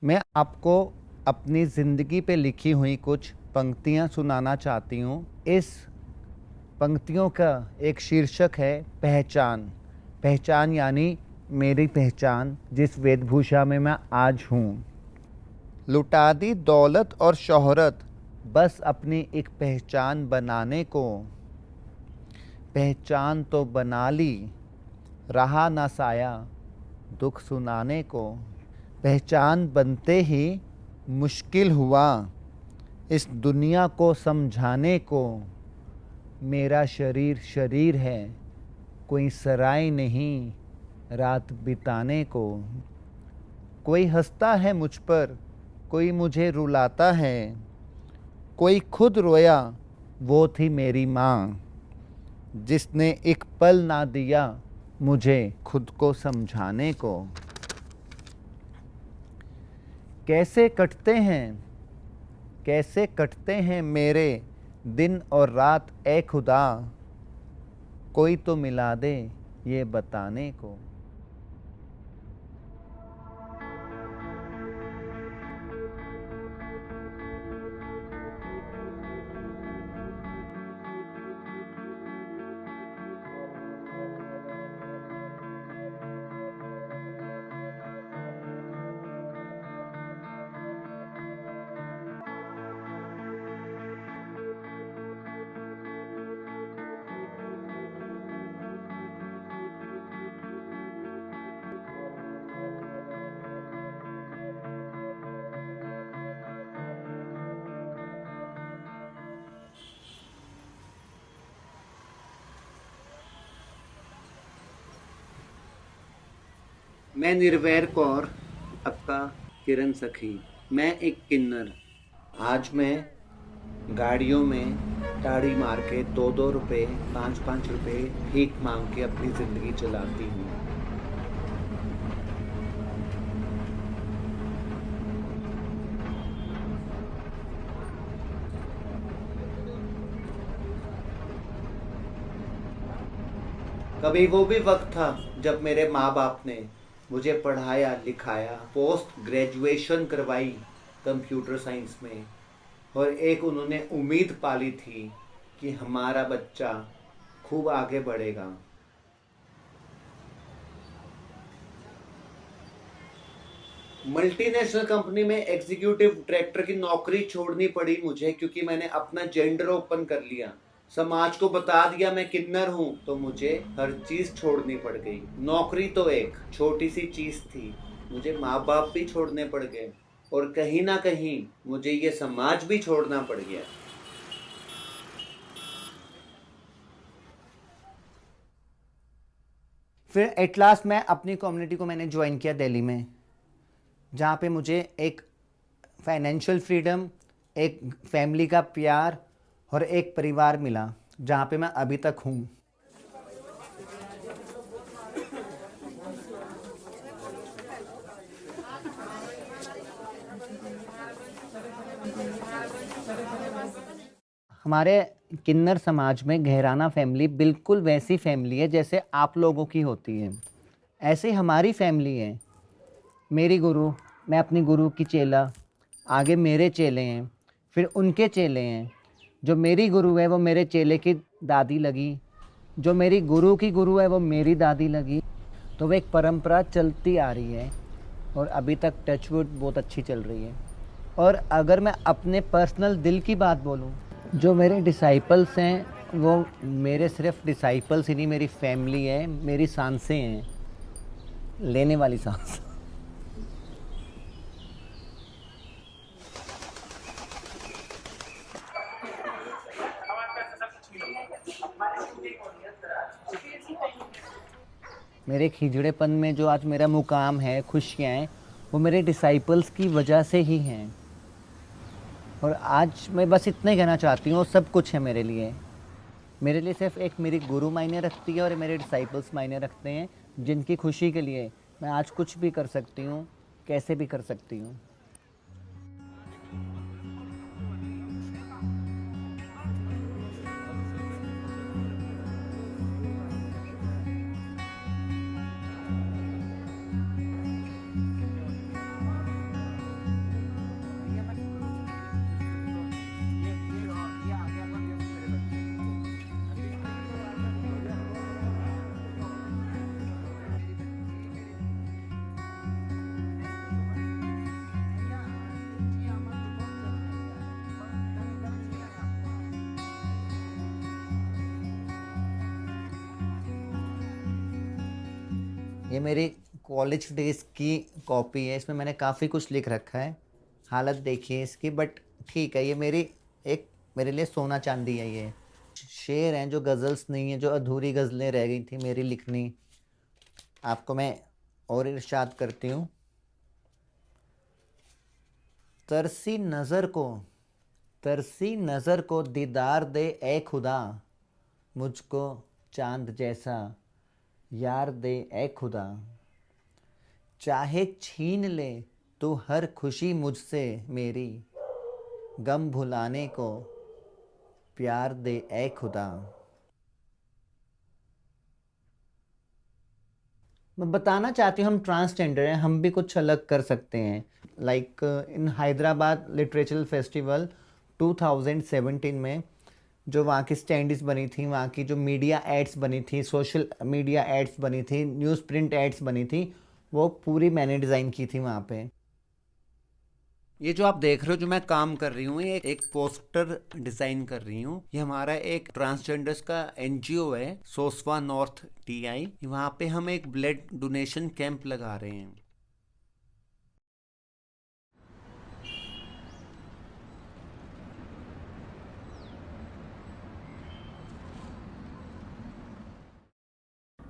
मैं आपको अपनी ज़िंदगी पे लिखी हुई कुछ पंक्तियाँ सुनाना चाहती हूँ। इस पंक्तियों का एक शीर्षक है पहचान। पहचान यानी मेरी पहचान, जिस वेशभूषा में मैं आज हूँ। लुटा दी दौलत और शोहरत बस अपनी एक पहचान बनाने को। पहचान तो बना ली, रहा ना साया दुख सुनाने को। पहचान बनते ही मुश्किल हुआ इस दुनिया को समझाने को। मेरा शरीर शरीर है, कोई सराय नहीं रात बिताने को। कोई हंसता है मुझ पर, कोई मुझे रुलाता है। कोई खुद रोया, वो थी मेरी माँ, जिसने एक पल ना दिया मुझे खुद को समझाने को। कैसे कटते हैं मेरे दिन और रात ए खुदा, कोई तो मिला दे ये बताने को। मैं निर्वैर कौर, अक्का किरण सखी, मैं एक किन्नर। आज मैं गाड़ियों में ताड़ी मार के 2-2 रुपये 5-5 रुपये भीख मांग के अपनी ज़िंदगी चलाती हूँ। कभी वो भी वक्त था जब मेरे माँ बाप ने मुझे पढ़ाया लिखाया, पोस्ट ग्रेजुएशन करवाई कंप्यूटर साइंस में, और एक उन्होंने उम्मीद पाली थी कि हमारा बच्चा खूब आगे बढ़ेगा। मल्टीनेशनल कंपनी में एग्जीक्यूटिव डायरेक्टर की नौकरी छोड़नी पड़ी मुझे, क्योंकि मैंने अपना जेंडर ओपन कर लिया। समाज को बता दिया मैं किन्नर हूं, तो मुझे हर चीज छोड़नी पड़ गई। नौकरी तो एक छोटी सी चीज थी, मुझे माँ बाप भी छोड़ने पड़ गए, और कहीं ना कहीं मुझे ये समाज भी छोड़ना पड़ गया। फिर एट लास्ट मैं अपनी कम्युनिटी को मैंने ज्वाइन किया दिल्ली में, जहाँ पे मुझे एक फाइनेंशियल फ्रीडम, एक फैमिली का प्यार और एक परिवार मिला, जहाँ पे मैं अभी तक हूँ। हमारे किन्नर समाज में घराना फैमिली बिल्कुल वैसी फैमिली है जैसे आप लोगों की होती है। ऐसे हमारी फैमिली है। मेरी गुरु, मैं अपनी गुरु की चेला, आगे मेरे चेले हैं, फिर उनके चेले हैं। जो मेरी गुरु है वो मेरे चेले की दादी लगी, जो मेरी गुरु की गुरु है वो मेरी दादी लगी। तो वो एक परंपरा चलती आ रही है और अभी तक टचवुड बहुत अच्छी चल रही है। और अगर मैं अपने पर्सनल दिल की बात बोलूं, जो मेरे डिसाइपल्स हैं वो मेरे सिर्फ डिसाइपल्स ही नहीं, मेरी फैमिली है, मेरी सांसें हैं, लेने वाली सांस। मेरे खिजड़ेपन में जो आज मेरा मुकाम है, खुशियाँ हैं, वो मेरे डिसाइपल्स की वजह से ही हैं। और आज मैं बस इतना ही कहना चाहती हूँ, सब कुछ है मेरे लिए। मेरे लिए सिर्फ एक मेरी गुरु मायने रखती है और मेरे डिसाइपल्स मायने रखते हैं, जिनकी खुशी के लिए मैं आज कुछ भी कर सकती हूँ, कैसे भी कर सकती हूँ। ये मेरी कॉलेज डेज की कॉपी है, इसमें मैंने काफ़ी कुछ लिख रखा है। हालत देखिए इसकी, बट ठीक है, ये मेरे लिए सोना चांदी है। ये शेर हैं जो गज़ल्स नहीं है, जो अधूरी गज़लें रह गई थी मेरी लिखनी। आपको मैं और इरशाद करती हूँ। तरसी नज़र को तरसी नज़र को दीदार दे ए खुदा, मुझको चांद जैसा यार दे ए खुदा। चाहे छीन ले तो हर खुशी मुझसे मेरी, गम भुलाने को प्यार दे ए खुदा। मैं बताना चाहती हूँ हम ट्रांसजेंडर हैं, हम भी कुछ अलग कर सकते हैं। Like in Hyderabad literature festival 2017 में जो वहाँ की स्टैंडीज बनी थी, वहाँ की जो मीडिया एड्स बनी थी, सोशल मीडिया एड्स बनी थी, न्यूज़ प्रिंट एड्स बनी थी, वो पूरी मैंने डिज़ाइन की थी वहाँ पे। ये जो आप देख रहे हो, जो मैं काम कर रही हूँ, ये एक पोस्टर डिजाइन कर रही हूँ। ये हमारा एक ट्रांसजेंडर्स का एनजीओ है, सोसवा नॉर्थ टीआई। वहाँ पे हम एक ब्लड डोनेशन कैंप लगा रहे हैं।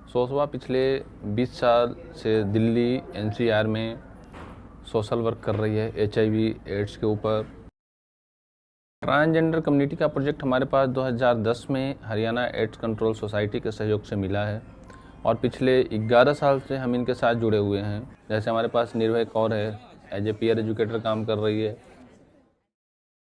सोसवा पिछले 20 साल से दिल्ली एनसीआर में सोशल वर्क कर रही है एचआईवी एड्स के ऊपर। ट्रांसजेंडर कम्युनिटी का प्रोजेक्ट हमारे पास 2010 में हरियाणा एड्स कंट्रोल सोसाइटी के सहयोग से मिला है और पिछले 11 साल से हम इनके साथ जुड़े हुए हैं। जैसे हमारे पास निर्भय कौर है, एज ए पीयर एजुकेटर काम कर रही है।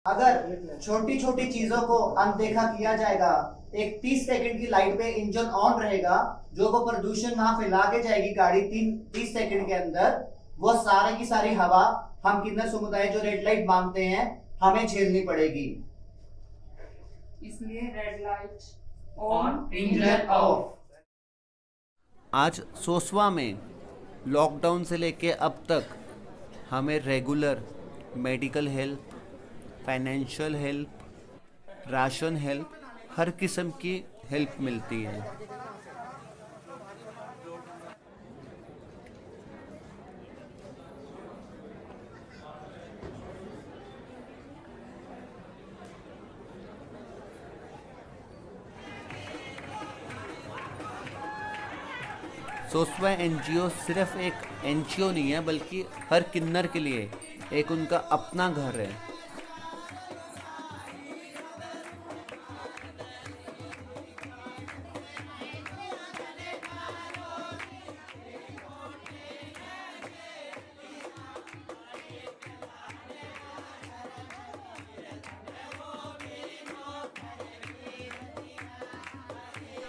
अगर छोटी छोटी चीजों को अनदेखा किया जाएगा, एक 30 सेकंड की लाइट पे इंजन ऑन रहेगा, जो वो प्रदूषण वहां फैला के जाएगी गाड़ी 30 सेकंड के अंदर, वो सारे की सारी हवा हम किन्नर समुदाय जो रेड लाइट मांगते हैं हमें झेलनी पड़ेगी। इसलिए red light on, engine off. आज सोसवा में लॉकडाउन से लेके अब तक हमें regular medical help, financial help, ration help, हर किस्म की हेल्प मिलती है। सोसवा एनजीओ सिर्फ एक एनजीओ नहीं है, बल्कि हर किन्नर के लिए एक उनका अपना घर है।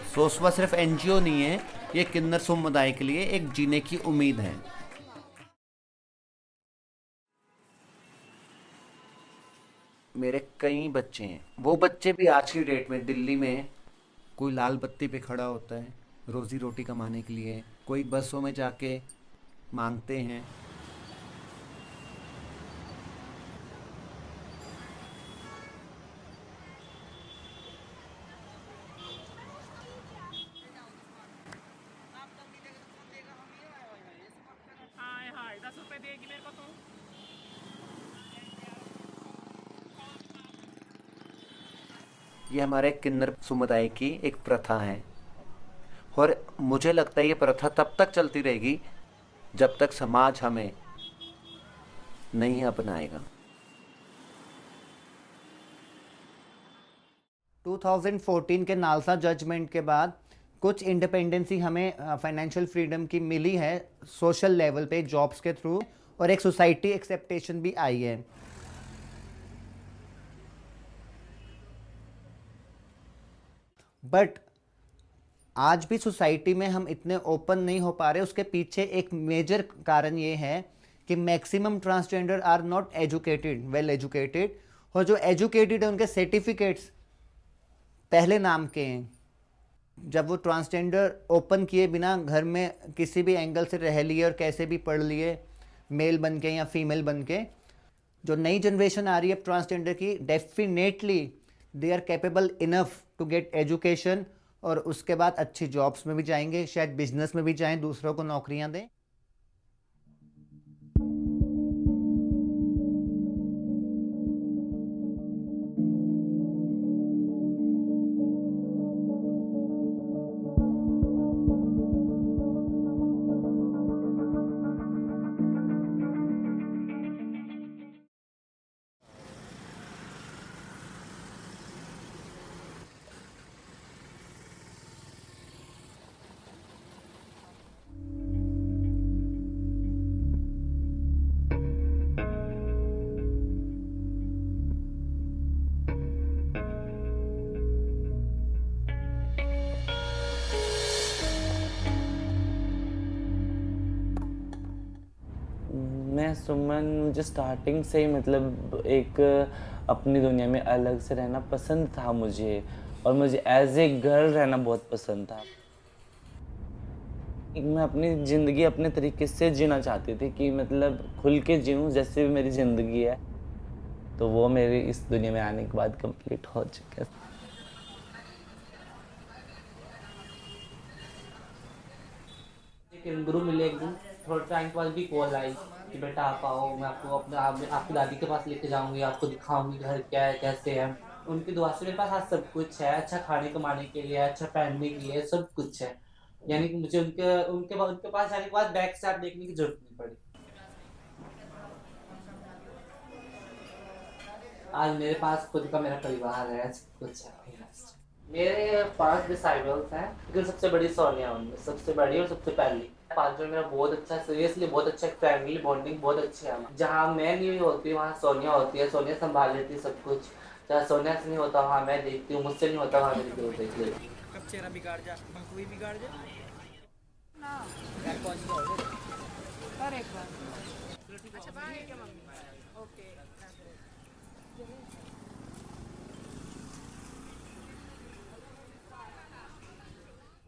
सोसवा सिर्फ एनजीओ नहीं है, ये किन्नर समुदाय के लिए एक जीने की उम्मीद है। मेरे कई बच्चे हैं, वो बच्चे भी आज की डेट में दिल्ली में कोई लाल बत्ती पे खड़ा होता है रोजी रोटी कमाने के लिए, कोई बसों में जाके मांगते हैं। हाय हाय 10 रुपए देगी मेरे को तू। ये हमारे किन्नर समुदाय की एक प्रथा है और मुझे लगता है ये प्रथा तब तक चलती रहेगी जब तक समाज हमें नहीं अपनाएगा। 2014 के नालसा जजमेंट के बाद कुछ इंडिपेंडेंसी हमें फाइनेंशियल फ्रीडम की मिली है सोशल लेवल पे, जॉब्स के थ्रू, और एक सोसाइटी एक्सेप्टेशन भी आई है। बट आज भी सोसाइटी में हम इतने ओपन नहीं हो पा रहे। उसके पीछे एक मेजर कारण ये है कि maximum transgender are not educated, well educated, और जो एजुकेटेड है उनके सर्टिफिकेट्स पहले नाम के हैं। जब वो ट्रांसजेंडर ओपन किए बिना घर में किसी भी एंगल से रह लिए और कैसे भी पढ़ लिए, मेल बन के या फीमेल बन के, जो नई जनरेशन आ रही है ट्रांसजेंडर की, definitely they are capable enough to get education और उसके बाद अच्छी जॉब्स में भी जाएंगे, शायद बिजनेस में भी जाएं, दूसरों को नौकरियां दें। मैं सुमन, मुझे स्टार्टिंग से ही मतलब एक अपनी दुनिया में अलग से रहना पसंद था मुझे, और मुझे एज ए गर्ल रहना बहुत पसंद था। मैं अपनी ज़िंदगी अपने तरीके से जीना चाहती थी कि मतलब खुल के जीऊँ जैसे भी मेरी ज़िंदगी है। तो वो मेरी इस दुनिया में आने के बाद कंप्लीट हो चुका है। गुरु मिले एक दिन, थोड़े टाइम के बाद भी कॉल आई कि बेटा आप आओ, मैं आपको आपकी दादी के पास लेके जाऊंगी, आपको दिखाऊंगी घर क्या है कैसे है। उनकी दुआ से मेरे पास आज सब कुछ है, अच्छा खाने कमाने के लिए, अच्छा पहनने के लिए सब कुछ है। यानी कि मुझे उनके पास जाने के बाद बैक स्टैप देखने की जरूरत नहीं पड़ी। आज मेरे पास खुद का मेरा परिवार है, सब कुछ है। मेरे 5 डिसाइबल्स हैं, लेकिन सबसे बड़ी सोनिया उनमें सबसे बड़ी और सबसे पहली। 5 में मेरा बहुत अच्छा, सीरियसली बहुत अच्छा फैमिली बॉन्डिंग बहुत अच्छी है। जहाँ मैं नहीं होती वहाँ सोनिया होती है, सोनिया संभाल लेती है सब कुछ। जहाँ सोनिया से नहीं होता वहाँ मैं देखती हूँ, मुझसे नहीं होता वहाँ मेरी गुरु देख लेती है। कब चेहरा बिगाड़ जा, कोई बिगाड़ जा ना यार, कौन सी हो और एक बार। अच्छा बाय क्या मम्मी, ओके।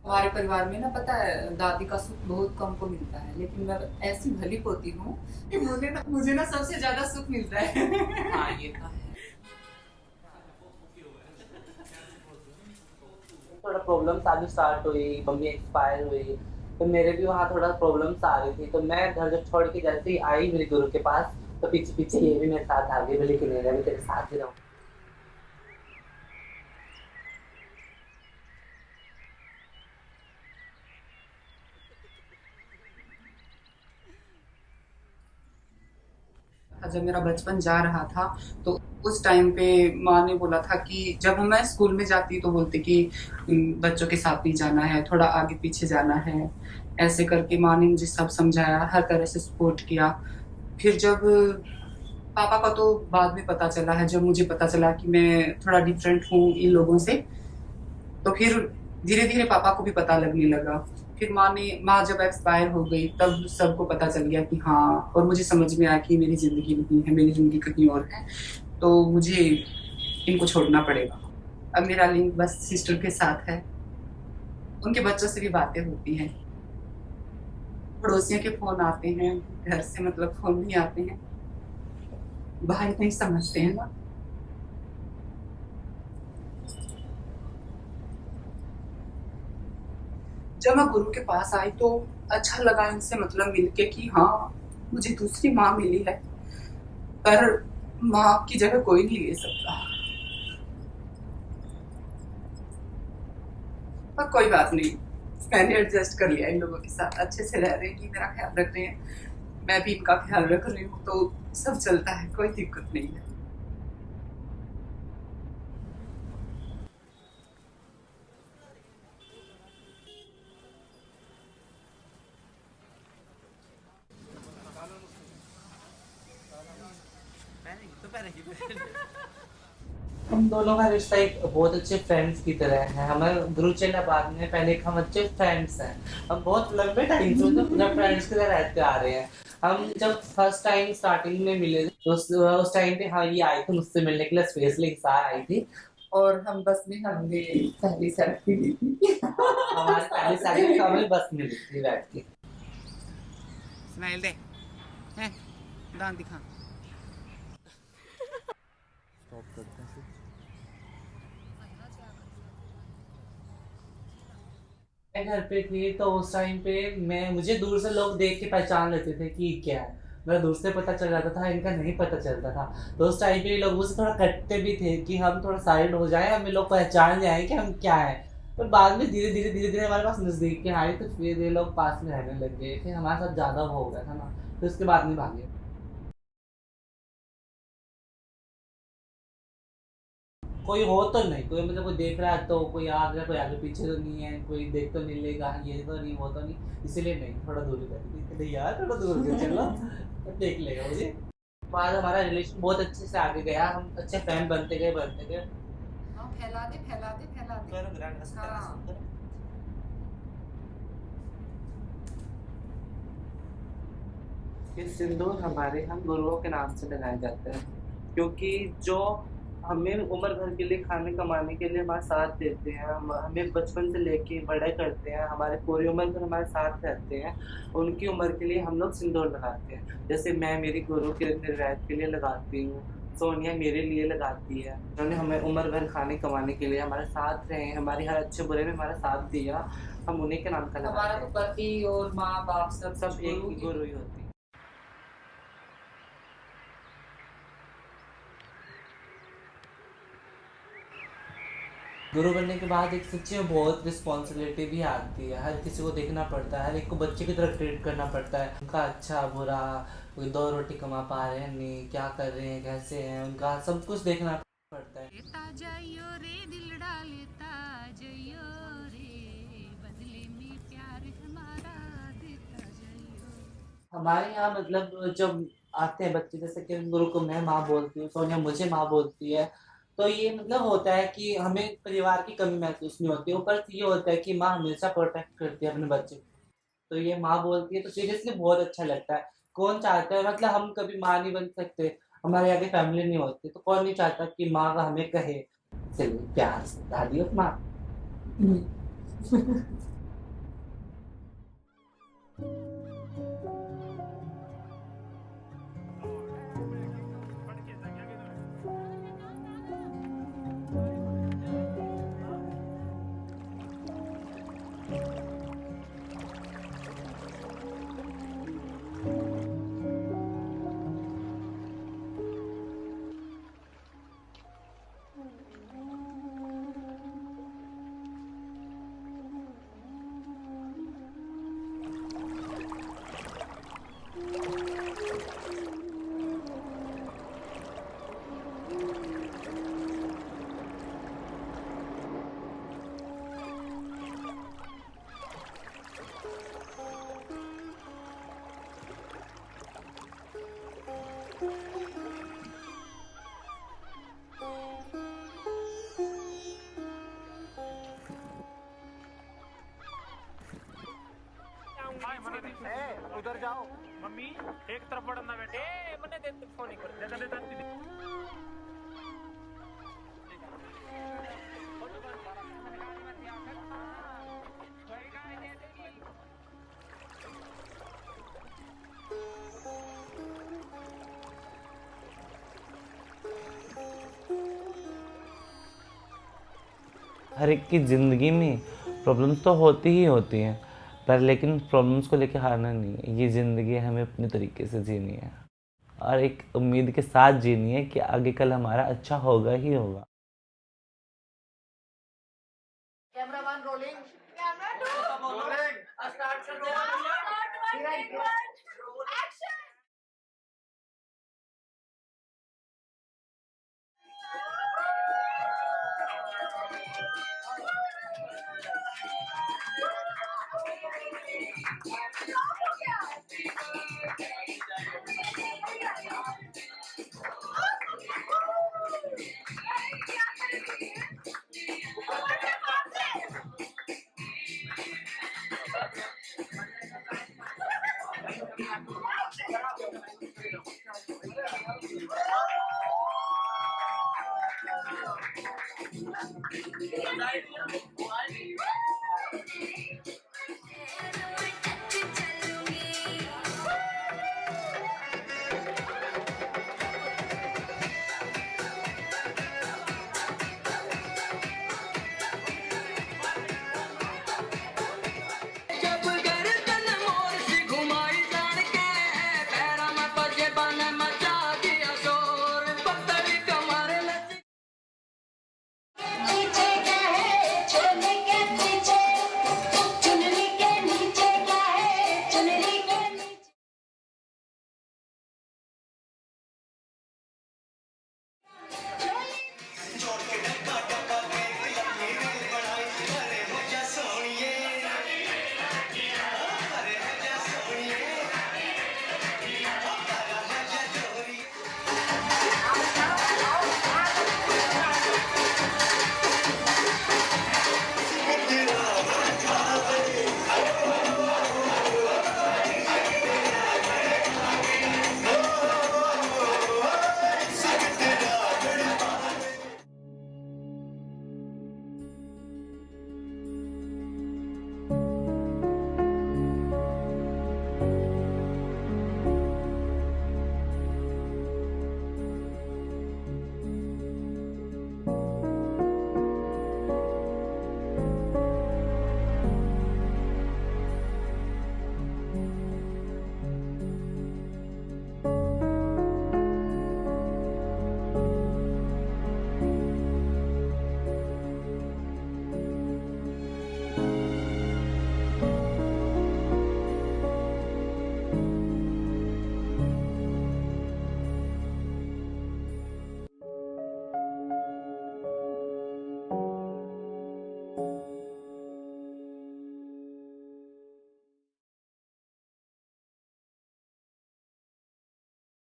हमारे परिवार में ना, पता है, दादी का सुख बहुत कम को मिलता है, लेकिन मैं ऐसी भली होती हूँ कि मुझे ना सबसे ज्यादा सुख मिलता है। हाँ ये तो है। थोड़ा प्रॉब्लम्स आनी स्टार्ट हुई, मम्मी एक्सपायर हुई, तो मेरे भी वहाँ थोड़ा प्रॉब्लम्स आ रही थी। तो मैं घर जब छोड़ के जैसे ही आई मेरे गुरु के पास, तो पीछे पीछे ये भी मेरे साथ आ गई, बोले कि नहीं मैं तेरे साथ ही रहूँ। जब मेरा बचपन जा रहा था, तो उस टाइम पे माँ ने बोला था कि जब मैं स्कूल में जाती तो बोलते कि बच्चों के साथ नहीं जाना है, थोड़ा आगे पीछे जाना है। ऐसे करके माँ ने मुझे सब समझाया, हर तरह से सपोर्ट किया। फिर जब पापा का तो बाद में पता चला है, जब मुझे पता चला कि मैं थोड़ा डिफरेंट हूँ इन लोगों से, तो फिर धीरे धीरे पापा को भी पता लगने लगा। फिर माँ जब एक्सपायर हो गई तब सबको पता चल गया कि हाँ, और मुझे समझ में आया कि मेरी जिंदगी नहीं है, मेरी जिंदगी कहीं और है, तो मुझे इनको छोड़ना पड़ेगा। अब मेरा लिंक बस सिस्टर के साथ है, उनके बच्चों से भी बातें होती हैं, पड़ोसियों के फोन आते हैं, घर से मतलब फोन नहीं आते हैं, भाई नहीं समझते हैं ना। जब मैं गुरु के पास आई तो अच्छा लगा इनसे मतलब मिलके कि हाँ, मुझे दूसरी माँ मिली है, पर माँ की जगह कोई नहीं ले सकता। पर कोई बात नहीं, मैंने एडजस्ट कर लिया, इन लोगों के साथ अच्छे से रह रहे हैं, मेरा ख्याल रख रहे हैं, मैं भी इनका ख्याल रख रही हूँ, तो सब चलता है, कोई दिक्कत नहीं है। हम दोनों का रिश्ता एक बहुत अच्छे फ्रेंड्स की तरह है। हमारे गुरु चेला बाद में, पहले हम अच्छे फ्रेंड्स हैं। हम बहुत लंबे टाइम से जब फ्रेंड्स की तरह रहते आ रहे हैं। हम जब फर्स्ट टाइम स्टार्टिंग में मिले तो उस टाइम पे हाँ ये आई थी मुझसे मिलने के लिए, स्पेशली इंसान आई थी। और हम बस में हमने पहली सेल्फी ली थी। हमारी पहली सेल्फी हमें बस में ली थी बैठ के। स्माइल दे, हैं दांत दिखा। मैं घर पे थी तो उस टाइम पे मुझे दूर से लोग देख के पहचान लेते थे कि क्या है, मेरा दूर से पता चल जाता था, इनका नहीं पता चलता था। तो उस टाइम पे लोग मुझसे थोड़ा कटते भी थे कि हम थोड़ा साइड हो जाए, हमें लोग पहचान जाए कि हम क्या है। पर बाद में धीरे धीरे हमारे पास नज़दीक के आए तो फिर ये लोग पास में रहने लग गए, फिर हमारे साथ ज़्यादा हो गया था ना, फिर उसके बाद नहीं भागे। कोई हो तो नहीं, कोई मतलब कोई देख रहा है तो कोई आ रहा है, कोई आगे पीछे तो नहीं है, कोई देख तो नहीं लेगा, ये तो नहीं वो तो नहीं, इसीलिए नहीं, थोड़ा दूर कर दी नहीं यार, थोड़ा दूर कर चलो तो देख लेगा मुझे। बाद हमारा रिलेशन बहुत अच्छे से आगे गया, हम अच्छे फ्रेंड बनते गए हाँ, फैला दे फैला दे फैला दे। हाँ। ये सिंदूर हमारे हम गुरुओं के नाम से लगाए जाते हैं, क्योंकि जो हमें उम्र भर के लिए खाने कमाने के लिए हमारा साथ देते हैं, हमें बचपन से लेके बड़े करते हैं, हमारे पूरी उम्र भर हमारे साथ रहते हैं, उनकी उम्र के लिए हम लोग सिंदूर लगाते हैं। जैसे मैं मेरी गुरु के निर्वैत के लिए लगाती हूँ, सोनिया मेरे लिए लगाती है। उन्होंने हमें उम्र भर खाने कमाने के लिए हमारे साथ रहे, हमारी हर अच्छे बुरे में हमारा साथ दिया, हम उन्हीं के नाम का हमारा लगाते तो हैं। पति और माँ बाप सब सब एक गुरु ही ही गुरु ही होती है। गुरु बनने के बाद एक सच्ची में बहुत रिस्पॉन्सिबिलिटी भी आती है, हर किसी को देखना पड़ता है, हर एक को बच्चे की तरह ट्रीट करना पड़ता है, उनका अच्छा बुरा, कोई 2 रोटी कमा पा रहे हैं नहीं, क्या कर रहे हैं, कैसे हैं, उनका सब कुछ देखना पड़ता है। लेता जाइयो रे दिलड़ा लेता जाइयो रे, बदले में प्यार हमारा देता जाइयो। हमारे यहाँ मतलब जब आते हैं बच्चे, जैसे कि गुरु को मैं माँ बोलती हूँ, सोनिया मुझे माँ बोलती है, तो ये मतलब होता है कि हमें परिवार की कमी महसूस नहीं होती, ऊपर से ये होता है कि माँ हमेशा प्रोटेक्ट करती है अपने बच्चे को, तो ये माँ बोलती है तो सीरियसली बहुत अच्छा लगता है। कौन चाहता है, मतलब हम कभी माँ नहीं बन सकते, हमारे आगे फैमिली नहीं होती, तो कौन नहीं चाहता कि माँ का हमें कहे, चलिए प्यार से दादी और माँ। उधर जाओ मम्मी, एक तरफ बढ़ना बेटे, मने दे फोन नहीं कर दे दे। हर एक की ज़िंदगी में प्रॉब्लम्स तो होती ही होती हैं, पर लेकिन प्रॉब्लम्स को लेकर हारना नहीं है। ये ज़िंदगी हमें अपने तरीके से जीनी है और एक उम्मीद के साथ जीनी है कि आगे कल हमारा अच्छा होगा ही होगा। Camera 1 rolling, camera 2 rolling, start कर दो, एक्शन।